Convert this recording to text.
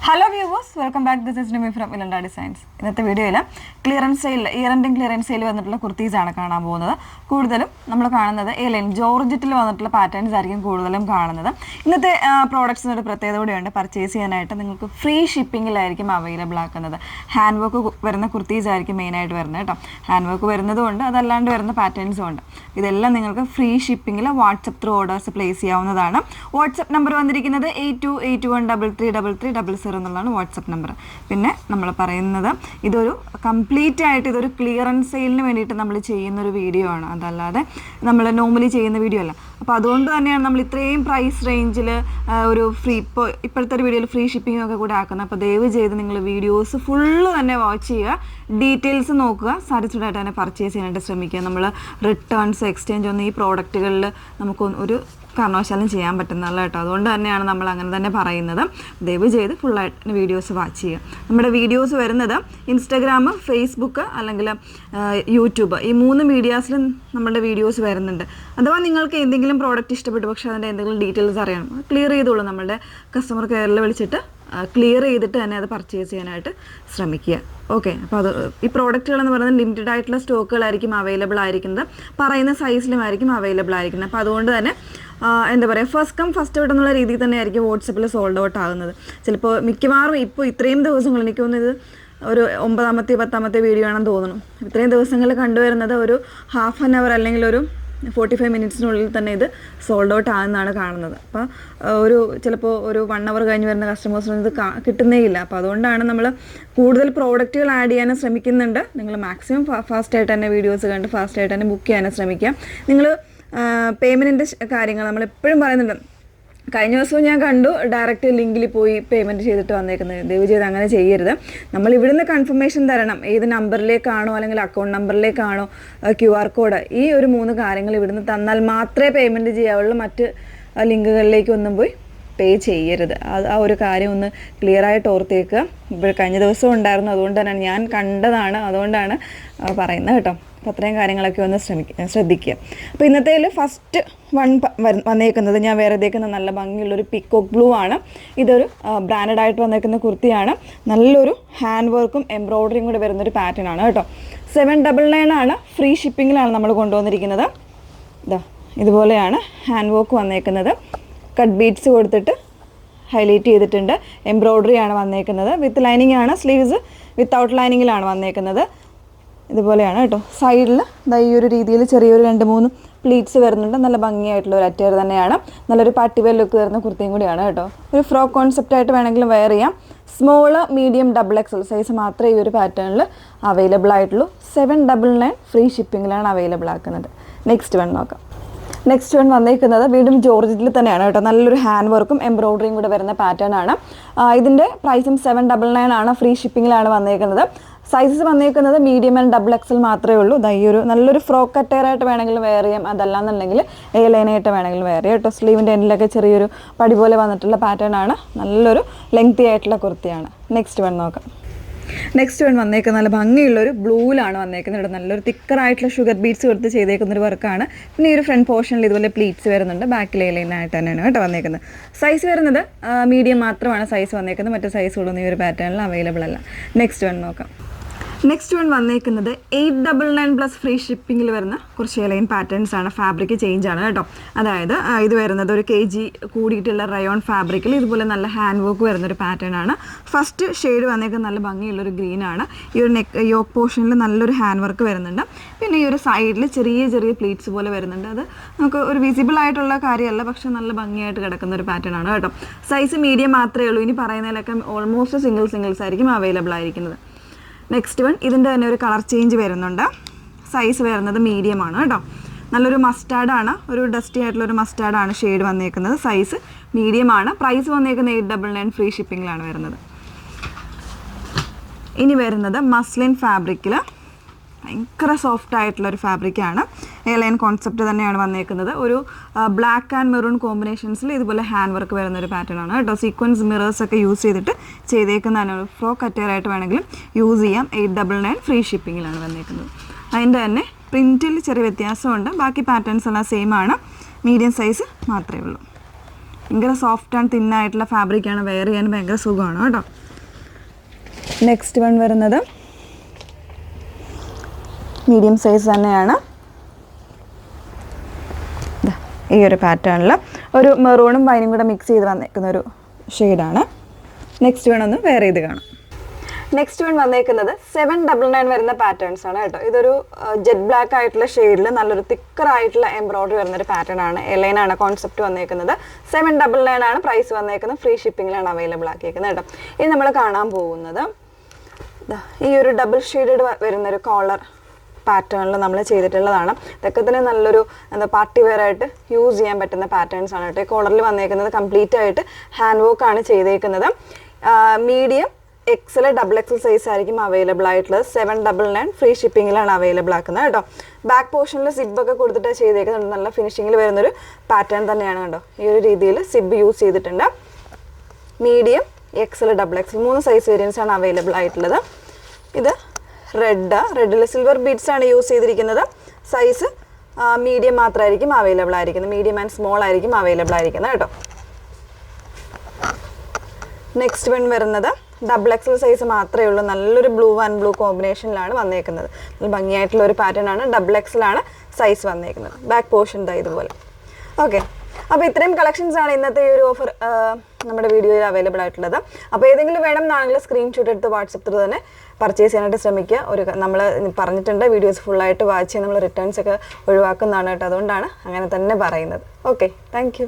Hello viewers, welcome back. This is Nimi from Ilanda Designs. ഇന്നത്തെ വീഡിയോയിൽ clearance sale year ending clearance sale വന്നിട്ടുള്ള കുർത്തീസ് ആണ് കാണാൻ പോകുന്നത്. കൂടുതലും നമ്മൾ കാണുന്നത് എലൈൻ ജോർജറ്റിൽ വന്നിട്ടുള്ള പാറ്റേൺസ് ആയിരിക്കും കൂടുതലും കാണുന്നത്. ഇന്നത്തെ പ്രോഡക്ട്സിന് ഒരു പ്രത്യേകത കൂടിയുണ്ട്. പർച്ചേസ് ചെയ്യാനായിട്ട് നിങ്ങൾക്ക് ഫ്രീ ഷിപ്പിങ്ങിലായിരിക്കും അവൈലബിൾ ആക്കുന്നത്. ഹാൻഡ് വർക്ക് വരുന്ന കുർത്തീസ് ആയിരിക്കും മെയിനായിട്ട് വരുന്നത് കേട്ടോ. ഹാൻഡ് വർക്ക് വരുന്നതുകൊണ്ട് അതല്ലാണ്ട് വരുന്ന പാറ്റേൺസും ഉണ്ട്. ഇതെല്ലാം നിങ്ങൾക്ക് ഫ്രീ ഷിപ്പിങ്ങിൽ വാട്സപ്പ് ത്രൂ ഓർഡേഴ്സ് പ്ലേസ് ചെയ്യാവുന്നതാണ്. വാട്സപ്പ് നമ്പർ വന്നിരിക്കുന്നത് 8281333300 എന്നുള്ളതാണ് വാട്സപ്പ് നമ്പർ. പിന്നെ നമ്മൾ പറയുന്നത് ഇതൊരു കംപ്ലീറ്റ് ആയിട്ട് ഇതൊരു ക്ലിയറൻസ് സെയിലിന് വേണ്ടിയിട്ട് നമ്മൾ ചെയ്യുന്നൊരു വീഡിയോ ആണ്, അതല്ലാതെ നമ്മൾ നോർമലി ചെയ്യുന്ന വീഡിയോ അല്ല. അപ്പോൾ അതുകൊണ്ട് തന്നെയാണ് നമ്മൾ ഇത്രയും പ്രൈസ് റേഞ്ചിൽ ഒരു ഫ്രീ ഇപ്പോഴത്തെ ഒരു വീഡിയോയിൽ ഫ്രീ ഷിപ്പിംഗ് ഒക്കെ കൂടെ ആക്കുന്നത്. അപ്പോൾ ദയവ് ചെയ്ത് നിങ്ങൾ വീഡിയോസ് ഫുള്ള് തന്നെ വാച്ച് ചെയ്യുക, ഡീറ്റെയിൽസ് നോക്കുക, സാറ്റിസ്ഫൈഡ് ആയിട്ട് തന്നെ പർച്ചേസ് ചെയ്യാനായിട്ട് ശ്രമിക്കുക. നമ്മൾ റിട്ടേൺസ് എക്സ്ചേഞ്ച് ഒന്നും ഈ പ്രോഡക്റ്റുകളിൽ നമുക്ക് ഒരു കാരണവശാലും ചെയ്യാൻ പറ്റുന്നതല്ല കേട്ടോ. അതുകൊണ്ട് തന്നെയാണ് നമ്മൾ അങ്ങനെ തന്നെ പറയുന്നത്. ദയവ് ചെയ്ത് ഫുള്ളായിട്ട് വീഡിയോസ് വാച്ച് ചെയ്യുക. നമ്മുടെ വീഡിയോസ് വരുന്നത് ഇൻസ്റ്റാഗ്രാം, ഫേസ്ബുക്ക് അല്ലെങ്കിൽ യൂട്യൂബ്, ഈ 3 മീഡിയാസിലും നമ്മുടെ വീഡിയോസ് വരുന്നുണ്ട്. അഥവാ നിങ്ങൾക്ക് എന്തെങ്കിലും പ്രോഡക്റ്റ് ഇഷ്ടപ്പെട്ടു പക്ഷേ അതിൻ്റെ എന്തെങ്കിലും ഡീറ്റെയിൽസ് അറിയണം, ക്ലിയർ ചെയ്തോളൂ. നമ്മുടെ കസ്റ്റമർ കെയറിൽ വിളിച്ചിട്ട് ക്ലിയർ ചെയ്തിട്ട് തന്നെ അത് പർച്ചേസ് ചെയ്യാനായിട്ട് ശ്രമിക്കുക. ഓക്കെ, അപ്പോൾ അത് ഈ പ്രോഡക്റ്റുകളെന്ന് പറയുന്നത് ലിമിറ്റഡ് ആയിട്ടുള്ള സ്റ്റോക്കുകളായിരിക്കും അവൈലബിൾ ആയിരിക്കുന്നത്, പറയുന്ന സൈസിലുമായിരിക്കും അവൈലബിൾ ആയിരിക്കുന്നത്. അപ്പോൾ അതുകൊണ്ട് തന്നെ എന്താ പറയുക, ഫസ്റ്റ് കം ഫസ്റ്റ് ഔട്ട് എന്നുള്ള രീതിയിൽ തന്നെ ആയിരിക്കും വാട്സപ്പിൽ സോൾഡ് ഔട്ട് ആകുന്നത്. ചിലപ്പോൾ മിക്കവാറും ഇപ്പോൾ ഇത്രയും ദിവസങ്ങൾ എനിക്ക് തോന്നുന്നത് ഒരു 9ാമത്തെ 10ാമത്തെ വീഡിയോ ആണെന്ന് തോന്നുന്നു. ഇത്രയും ദിവസങ്ങളിൽ കണ്ടുവരുന്നത് ഒരു ഹാഫ് ആൻ അവർ അല്ലെങ്കിൽ ഒരു 45 മിനിറ്റ്സിനുള്ളിൽ തന്നെ ഇത് സോൾഡ് ഔട്ട് ആകുന്നതാണ് കാണുന്നത്. അപ്പോൾ ചിലപ്പോൾ ഒരു 1 അവർ കഴിഞ്ഞ് വരുന്ന കസ്റ്റമേഴ്സിന് ഇത് കിട്ടുന്നേ ഇല്ല. അപ്പോൾ അതുകൊണ്ടാണ് നമ്മൾ കൂടുതൽ പ്രോഡക്റ്റുകൾ ആഡ് ചെയ്യാനും ശ്രമിക്കുന്നുണ്ട്. നിങ്ങൾ മാക്സിമം ഫാസ്റ്റായിട്ട് തന്നെ വീഡിയോസ് കണ്ട് ഫാസ്റ്റായിട്ട് തന്നെ ബുക്ക് ചെയ്യാനും ശ്രമിക്കാം. നിങ്ങൾ പേയ്മെൻറ്റിൻ്റെ കാര്യങ്ങൾ നമ്മളെപ്പോഴും പറയുന്നുണ്ട്. കഴിഞ്ഞ ദിവസവും ഞാൻ കണ്ടു ഡയറക്റ്റ് ലിങ്കിൽ പോയി പേയ്മെൻറ്റ് ചെയ്തിട്ട് വന്നേക്കുന്നത്. ദയവ് ചെയ്ത് അങ്ങനെ ചെയ്യരുത്. നമ്മൾ ഇവിടുന്ന് കൺഫർമേഷൻ തരണം, ഏത് നമ്പറിലേക്കാണോ അല്ലെങ്കിൽ അക്കൗണ്ട് നമ്പറിലേക്കാണോ QR കോഡ്, ഈ ഒരു 3 കാര്യങ്ങൾ ഇവിടുന്ന് തന്നാൽ മാത്രമേ പേയ്മെൻറ്റ് ചെയ്യാവുള്ളൂ. മറ്റ് ലിങ്കുകളിലേക്കൊന്നും പോയി പേ ചെയ്യരുത്. ആ ഒരു കാര്യം ഒന്ന് ക്ലിയറായിട്ട് ഓർത്തേക്കുക. ഇപ്പോൾ കഴിഞ്ഞ ദിവസം ഉണ്ടായിരുന്നു, അതുകൊണ്ട് തന്നെ ഞാൻ കണ്ടതാണ്, അതുകൊണ്ടാണ് പറയുന്നത് കേട്ടോ. അപ്പോൾ അത്രയും കാര്യങ്ങളൊക്കെ ഒന്ന് ശ്രദ്ധിക്കുക. അപ്പോൾ ഇന്നത്തേൽ ഫസ്റ്റ് വന്നേക്കുന്നത് ഞാൻ വേറെ തേക്കുന്ന നല്ല ഭംഗിയുള്ളൊരു പിക്കോക്ക് ബ്ലൂ ആണ്. ഇതൊരു ബ്രാൻഡഡ് ആയിട്ട് വന്നേക്കുന്ന കുർത്തിയാണ്. നല്ലൊരു ഹാൻഡ് വർക്കും എംബ്രോയ്ഡറിയും കൂടെ വരുന്നൊരു പാറ്റേൺ ആണ് കേട്ടോ. 799 ആണ്. ഫ്രീ ഷിപ്പിങ്ങിലാണ് നമ്മൾ കൊണ്ടുവന്നിരിക്കുന്നത്. ഇതുപോലെയാണ് ഹാൻഡ് വർക്ക് വന്നേക്കുന്നത്. കട്ട് ബീഡ്സ് കൊടുത്തിട്ട് ഹൈലൈറ്റ് ചെയ്തിട്ടുണ്ട്. എംബ്രോയ്ഡറി ആണ് വന്നേക്കുന്നത്. വിത്ത് ലൈനിങ് ആണ്. സ്ലീവ്സ് വിത്തൗട്ട് ലൈനിങ്ങിലാണ് വന്നേക്കുന്നത്. ഇതുപോലെയാണ് കേട്ടോ. സൈഡിൽ ഈ ഒരു രീതിയിൽ ചെറിയൊരു 2-3 പ്ലീറ്റ്സ് വരുന്നുണ്ട്. നല്ല ഭംഗിയായിട്ടുള്ള ഒരു അറ്റയർ തന്നെയാണ്. നല്ലൊരു പാർട്ടി ലുക്ക് വരുന്ന കുർത്തിയും കൂടിയാണ് കേട്ടോ. ഒരു ഫ്രോക്ക് കോൺസെപ്റ്റായിട്ട് വേണമെങ്കിലും വെയർ ചെയ്യാം. സ്മോള്, മീഡിയം, XXL സൈസ് മാത്രമേ ഈ ഒരു പാറ്റേണിൽ അവൈലബിൾ ആയിട്ടുള്ളൂ. 799 ഫ്രീ ഷിപ്പിങ്ങിലാണ് അവൈലബിൾ ആക്കുന്നത്. നെക്സ്റ്റ് വൺ നോക്കാം. നെക്സ്റ്റ് വൺ വന്നേക്കുന്നത് വീണ്ടും ജോർജറ്റിൽ തന്നെയാണ് കേട്ടോ. നല്ലൊരു ഹാൻഡ് വർക്കും എംബ്രോയ്ഡറിയും കൂടെ വരുന്ന പാറ്റേൺ ആണ്. ഇതിൻ്റെ പ്രൈസും 799 ആണ്. ഫ്രീ ഷിപ്പിങ്ങിലാണ് വന്നേക്കുന്നത്. സൈസസ് വന്നേക്കുന്നത് മീഡിയം ആൻഡ് XXL മാത്രമേ ഉള്ളൂ. ഈ ഒരു നല്ലൊരു ഫ്രോക്ക് അറ്റയറായിട്ട് വേണമെങ്കിലും വെയർ ചെയ്യാം, അതല്ലാന്നുണ്ടെങ്കിൽ ലൈനായിട്ട് വേണമെങ്കിലും വെയർ ചെയ്യാം കേട്ടോ. സ്ലീവിൻ്റെ എൻഡിലൊക്കെ ചെറിയൊരു പടി പോലെ വന്നിട്ടുള്ള പാറ്റേൺ ആണ്. നല്ലൊരു ലെങ്തി ആയിട്ടുള്ള കുർത്തിയാണ്. നെക്സ്റ്റ് വൺ നോക്കാം. നെക്സ്റ്റ് വൺ വന്നേക്കുന്നത് നല്ല ഭംഗിയുള്ളൊരു ബ്ലൂവിലാണ് വന്നേക്കുന്നത്. ഇവിടെ നല്ലൊരു തിക്കറായിട്ടുള്ള ഷുഗർ ബീഡ്സ് കൊടുത്ത് ചെയ്തേക്കുന്നൊരു വർക്കാണ്. പിന്നെ ഈ ഒരു ഫ്രണ്ട് പോർഷനിൽ ഇതുപോലെ പ്ലീറ്റ്സ് വരുന്നുണ്ട്. ബാക്കിൽ ലൈനായിട്ട് തന്നെയാണ് കേട്ടോ വന്നേക്കുന്നത്. സൈസ് വരുന്നത് മീഡിയം മാത്രമാണ് സൈസ് വന്നേക്കുന്നത്. മറ്റു സൈസുകളൊന്നും ഈ ഒരു പാറ്റേണിൽ അവൈലബിൾ അല്ല. നെക്സ്റ്റ് വൺ നോക്കാം. നെക്സ്റ്റ് വൺ വന്നേക്കുന്നത് 899 പ്ലസ് ഫ്രീ ഷിപ്പിങ്ങിൽ വരുന്ന കുറച്ച് ലൈൻ പാറ്റേൺസ് ആണ്. ഫാബ്രിക് ചേഞ്ച് ആണ് കേട്ടോ. അതായത് ഇത് വരുന്നത് ഒരു kg കൂടിയിട്ടുള്ള റയോൺ ഫാബ്രിക്കിൽ ഇതുപോലെ നല്ല ഹാൻഡ് വർക്ക് വരുന്നൊരു പാറ്റേൺ ആണ്. ഫസ്റ്റ് ഷെയ്ഡ് വന്നേക്കുന്നത് നല്ല ഭംഗിയുള്ളൊരു ഗ്രീൻ ആണ്. ഈ ഒരു യോക്ക് പോർഷനിൽ നല്ലൊരു ഹാൻഡ് വർക്ക് വരുന്നുണ്ട്. പിന്നെ ഈ ഒരു സൈഡിൽ ചെറിയ ചെറിയ പ്ലീറ്റ്സ് പോലെ വരുന്നുണ്ട്. അത് നമുക്ക് ഒരു വിസിബിൾ ആയിട്ടുള്ള കാര്യമല്ല, പക്ഷെ നല്ല ഭംഗിയായിട്ട് കിടക്കുന്ന ഒരു പാറ്റേൺ ആണ് കേട്ടോ. സൈസ് മീഡിയം മാത്രമേ ഉള്ളൂ. ഇനി പറയുന്നതിലൊക്കെ ഓൾമോസ്റ്റ് സിംഗിൾസ് ആയിരിക്കും അവൈലബിൾ ആയിരിക്കുന്നത്. നെക്സ്റ്റ് വൺ ഇതിൻ്റെ തന്നെ ഒരു കളർ ചേഞ്ച് വരുന്നുണ്ട്. സൈസ് വരുന്നത് മീഡിയം ആണ് കേട്ടോ. നല്ലൊരു മസ്റ്റാർഡാണ്, ഒരു ഡസ്റ്റി ആയിട്ടുള്ളൊരു മസ്റ്റാർഡാണ് ഷെയ്ഡ് വന്നേക്കുന്നത്. സൈസ് മീഡിയം ആണ്. പ്രൈസ് വന്നേക്കുന്നത് 899 ഫ്രീ ഷിപ്പിങ്ങിലാണ് വരുന്നത്. ഇനി വരുന്നത് മസ്ലിൻ ഫാബ്രിക്കിൽ ഭയങ്കര സോഫ്റ്റ് ആയിട്ടുള്ളൊരു ഫാബ്രിക്കാണ്. എയർലൈൻ കോൺസെപ്റ്റ് തന്നെയാണ് വന്നേക്കുന്നത്. ഒരു ബ്ലാക്ക് ആൻഡ് മെറൂൺ കോമ്പിനേഷൻസിൽ ഇതുപോലെ ഹാൻഡ് വർക്ക് വരുന്നൊരു പാറ്റേൺ ആണ് കേട്ടോ. സീക്വൻസ് മിറേഴ്സൊക്കെ യൂസ് ചെയ്തിട്ട് ചെയ്തേക്കുന്നതാണ്. ഒരു ഫ്രോക്ക് അറ്റയറായിട്ട് വേണമെങ്കിലും യൂസ് ചെയ്യാം. 899 ഫ്രീ ഷിപ്പിങ്ങിലാണ് വന്നേക്കുന്നത്. അതിൻ്റെ തന്നെ പ്രിൻറ്റിൽ ചെറിയ വ്യത്യാസമുണ്ട്. ബാക്കി പാറ്റേൺസ് എല്ലാം സെയിം ആണ്. മീഡിയം സൈസ് മാത്രമേ ഉള്ളൂ. ഭയങ്കര സോഫ്റ്റ് ആൻഡ് തിന്നായിട്ടുള്ള ഫാബ്രിക്കാണ്, വെയർ ചെയ്യാൻ ഭയങ്കര സുഖമാണ് കേട്ടോ. നെക്സ്റ്റ് വൺ വരുന്നത് മീഡിയം സൈസ് തന്നെയാണ്. ഈ ഒരു പാറ്റേണിൽ ഒരു മെറൂണും വൈനും കൂടെ മിക്സ് ചെയ്ത് വന്നേക്കുന്ന ഒരു ഷെയ്ഡാണ്. നെക്സ്റ്റ് വൺ ഒന്ന് വെയർ ചെയ്ത് കാണാം. നെക്സ്റ്റ് വൺ വന്നേക്കുന്നത് 799 വരുന്ന പാറ്റേൺസ് ആണ് കേട്ടോ. ഇതൊരു ജെറ്റ് ബ്ലാക്ക് ആയിട്ടുള്ള ഷെയ്ഡിൽ നല്ലൊരു തിക്കർ ആയിട്ടുള്ള എംബ്രോയിഡറി വരുന്നൊരു പാറ്റേൺ ആണ്. എലൈനാണ് കോൺസെപ്റ്റ് വന്നേക്കുന്നത്. 799 ആണ് പ്രൈസ് വന്നേക്കുന്നത്. ഫ്രീ ഷിപ്പിങ്ങിലാണ് അവൈലബിൾ ആക്കിയേക്കുന്നത് കേട്ടോ. ഇനി നമ്മൾ കാണാൻ പോകുന്നത് ഈ ഒരു ഡബിൾ ഷെയ്ഡഡ് വരുന്നൊരു കോളർ പാറ്റേണിൽ നമ്മൾ ചെയ്തിട്ടുള്ളതാണ്. ഇതൊക്കെ തന്നെ നല്ലൊരു പാർട്ടി വെയർ ആയിട്ട് യൂസ് ചെയ്യാൻ പറ്റുന്ന പാറ്റേൺസ് ആണ് കേട്ടോ. ഈ കോളറിൽ വന്നേക്കുന്നത് കംപ്ലീറ്റ് ആയിട്ട് ഹാൻഡ് വർക്ക് ആണ് ചെയ്തേക്കുന്നത്. Medium XL double XL size ആയിരിക്കും അവൈലബിൾ ആയിട്ടുള്ളത്. 799 ഫ്രീ ഷിപ്പിങ്ങിലാണ് അവൈലബിൾ ആക്കുന്നത് കേട്ടോ. ബാക്ക് പോർഷനിൽ സിബൊക്കെ കൊടുത്തിട്ട് ചെയ്തേക്കുന്നുണ്ട്. നല്ല ഫിനിഷിങ്ങിൽ വരുന്നൊരു പാറ്റേൺ തന്നെയാണ് കേട്ടോ. ഈ ഒരു രീതിയിൽ സിബ് യൂസ് ചെയ്തിട്ടുണ്ട്. Medium XL double XL 3 size variance ആണ് അവൈലബിൾ ആയിട്ടുള്ളത്. ഇത് റെഡിൽ സിൽവർ ബീഡ്സ് ആണ് യൂസ് ചെയ്തിരിക്കുന്നത്. സൈസ് മീഡിയം മാത്രമായിരിക്കും അവൈലബിൾ ആയിരിക്കുന്നത്. മീഡിയം ആൻഡ് സ്മോൾ ആയിരിക്കും അവൈലബിൾ ആയിരിക്കുന്നത് കേട്ടോ. നെക്സ്റ്റ് വൺ വരുന്നത് ഡബിൾ എക്സൽ സൈസ് മാത്രമേ ഉള്ളൂ. നല്ലൊരു ബ്ലൂ ആൻഡ് ബ്ലൂ കോമ്പിനേഷനിലാണ് വന്നേക്കുന്നത്. നല്ല ഭംഗിയായിട്ടുള്ള ഒരു പാറ്റേൺ ആണ്. ഡബിൾ എക്സലാണ് സൈസ് വന്നേക്കുന്നത്. ബാക്ക് പോർഷൻ ഇതുപോലെ. ഓക്കെ, അപ്പോൾ ഇത്രയും കളക്ഷൻസ് ആണ് ഇന്നത്തെ ഈ ഒരു ഓഫർ നമ്മുടെ വീഡിയോയിൽ അവൈലബിൾ ആയിട്ടുള്ളത്. അപ്പോൾ ഏതെങ്കിലും വേണം എന്നാണെങ്കിൽ സ്ക്രീൻഷോട്ട് എടുത്ത് വാട്സപ്പ് ത്രൂ തന്നെ പർച്ചേസ് ചെയ്യാനായിട്ട് ശ്രമിക്കുക. നമ്മൾ പറഞ്ഞിട്ടുണ്ട് വീഡിയോസ് ഫുള്ളായിട്ട് വാച്ച് ചെയ്യാൻ നമ്മൾ റിട്ടേൺസ് ഒക്കെ ഒഴിവാക്കുന്നതാണ് കേട്ടോ. അതുകൊണ്ടാണ് അങ്ങനെ തന്നെ പറയുന്നത്. Okay, thank you.